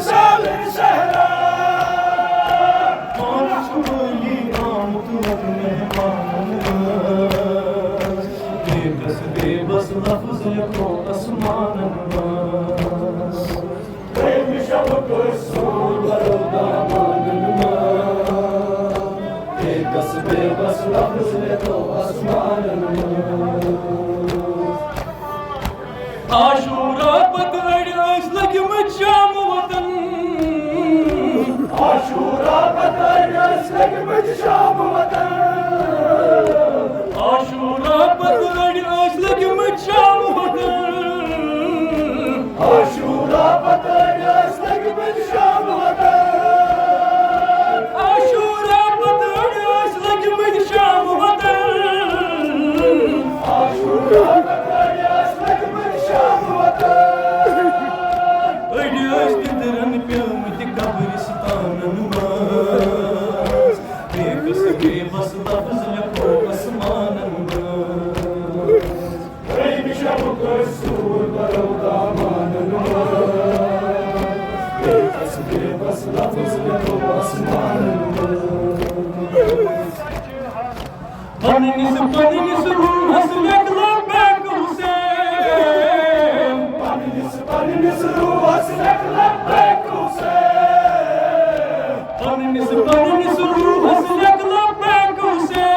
सालिर सहरा बोली आमद मेहमान बेबस बेबस लफ्ज लिखो आसमान शब कसूर बरो दामन बेबस बेबस लफ्ज लिखो आसमान आशूरा पतवड़ लग्यमत शाम वतन आशूरा पतवड़ लग्यमत शाम वतन आशूरा पतवड़ लग्यमत शाम वतन आशूरा पतवड़ लग्यमत शाम वतन आशूरा पतवड़ लग्यमत शाम वतन आशूरा पतवड़ लग्यमत शाम वतन अड़ी पितरन प्योमत कब्रिस्तानन मज बेबस बेबस लफ्ज लिखो आसमानन शब कसूर बरो दामन बेबस बेबस लफ्ज लिखो आसमान पनिस रूहस लबैक हुसैन पनिस रूहस लबैक हुसैन पनिस रूहस लबैक हुसैन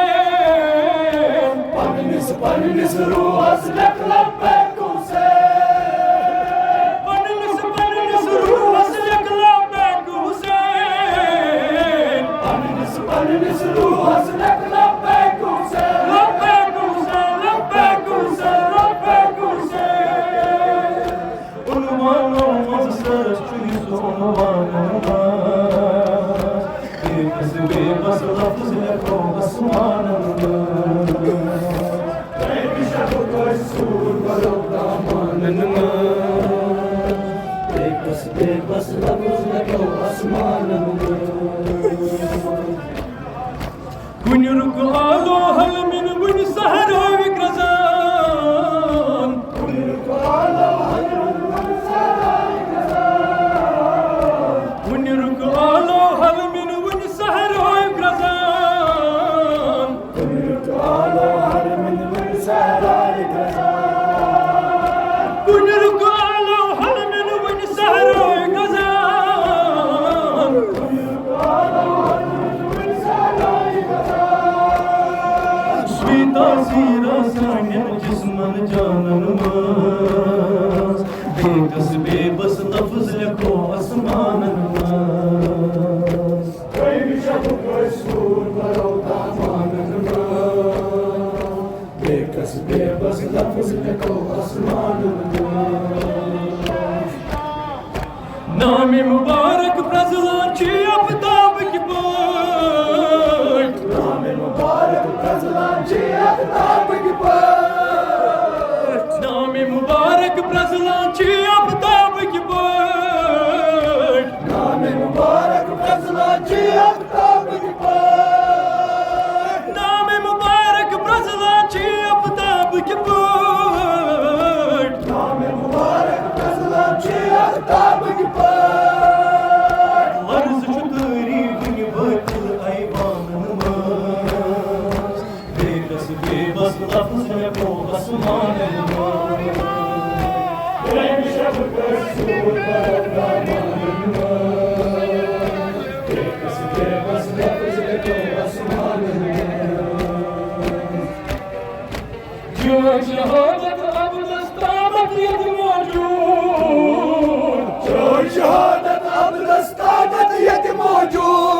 पनिस रूहस लबैक हुसैन पनिस रूहस लबैक हुसैन पनिस रूहस लबैक हुसैन लबैक हुसैन लबैक हुसैन लबैक हुसैन उन्वानों मज़सर चुइज़ उन्वानों बेबस बेबस लफ्ज़ लिखो आसमानों शब कसूर बरो दामन बेबस बेबस लफ्ज़ लिखो आसमानों कुन रुक आलो हल मिन बुन सहरो विक्रज़ान कुन रुक आलो हल मिन बुन सहरो विक्रज़ान आलो हर min sarai gazan कुन रुक आलो हल मिन बुन सहरो विक्रज़ान तासीरा सानिया जिस्मन जानन मज बेकस बेबस लफ्ज लिखो आसमानन मज शब कसूर बरो दामन बेकस बेबस लफ्ज लिखो आसमान नाम मुबारक प्रज़लान ची आफताब की पाट नाम मुबारक प्रज़लान ची आफताब की पाट नाम मुबारक प्रज़लान ची आफताब की पाट नाम मुबारक प्रज़लान ची आफताब की पाट नाम मुबारक प्रज़लान ची आफताब की पाट नाम मुबारक प्रज़लान ची आफताब की पाट अर्ज़ शुतरी दुन बचल ऐवानन मज बेकस बेबस लफ्ज़ लिखो आसमानन मज शब कसूर बरो दामन बेकस बेबस लफ्ज लिखो आसमान जो शहादत अब दस्तामत यद मौजूद जो शहादत अब दस्तामत यद मौजूद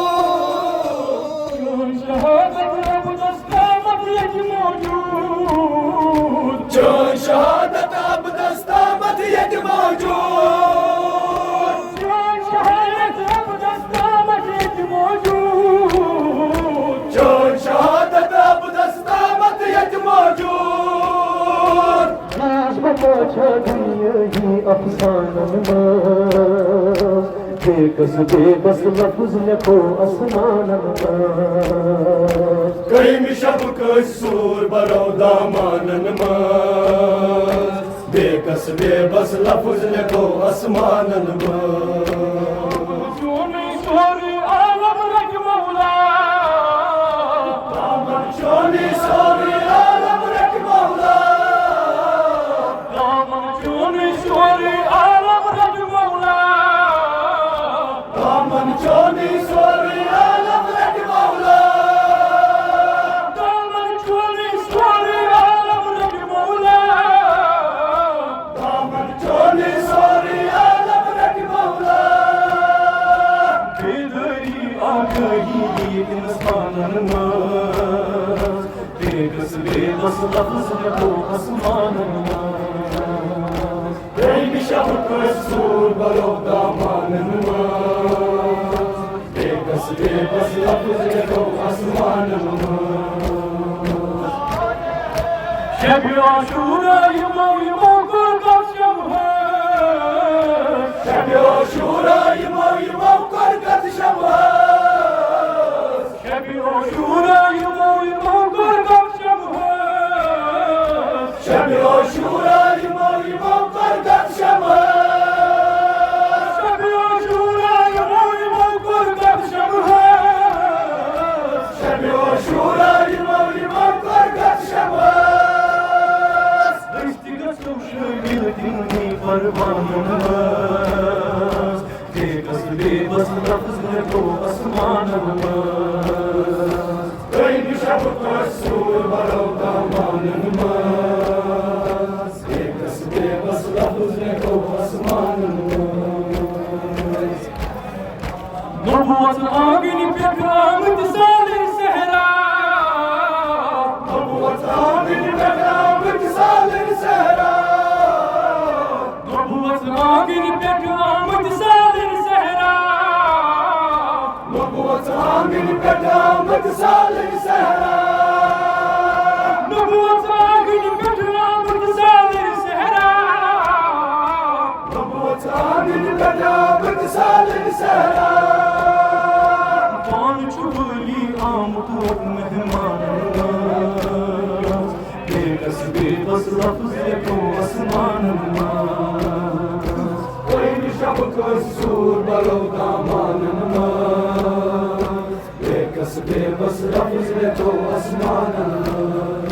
जो शहादत अब दस्तामत यद मौजूद जो शहादत अब दस्तामत यद मौजूद जो शहादत अब दस्तामत यद मौजूद जो शहादत अब दस्तामत यद मौजूद अफसानन बेकस बेबस लफ्ज़ लिखो आसमानन कईम शब कसूर बरो दामन बेकस बेबस लफ्ज लिखो आसमानन insanımız Beybas lafız ve bu asmanımız Beybi şahık Resul barov damanımız Beybas lafız ve bu asmanımız Şebi aşura yımav yımav korkak şamhız Şebi aşura yımav yımav korkak şamhız Şebi aşura yımav yımav korkak şamhız Şebi aşura yımav yımav korkak şamhız Şebi aşura yımav yımav korkak şamhız Şebi aşura yımav yımav korkak şamhız İstigat kavşu girdin parmağımız Beybas lafız ve bu asmanımız Beybi şahık Resul barov damanımız Beybas lafız ve bu asmanımız Nubuvatın ağını pekramı tisalir sehra Nubuvat amini bekramı tisalir sehra Nubuvatın ağını pekramı tisalir sehra Nubuvat amini bekramı tisalir sehra Nubuvatın ağını pekramı tisalir sehra Nubuvat amini bekramı tisalir sehra Pan çubuli amut mehmanımız Beybas lafız ve bu asmanımız Beybi şahık Resul barov damanımız Beybas lafız ve bu asmanımız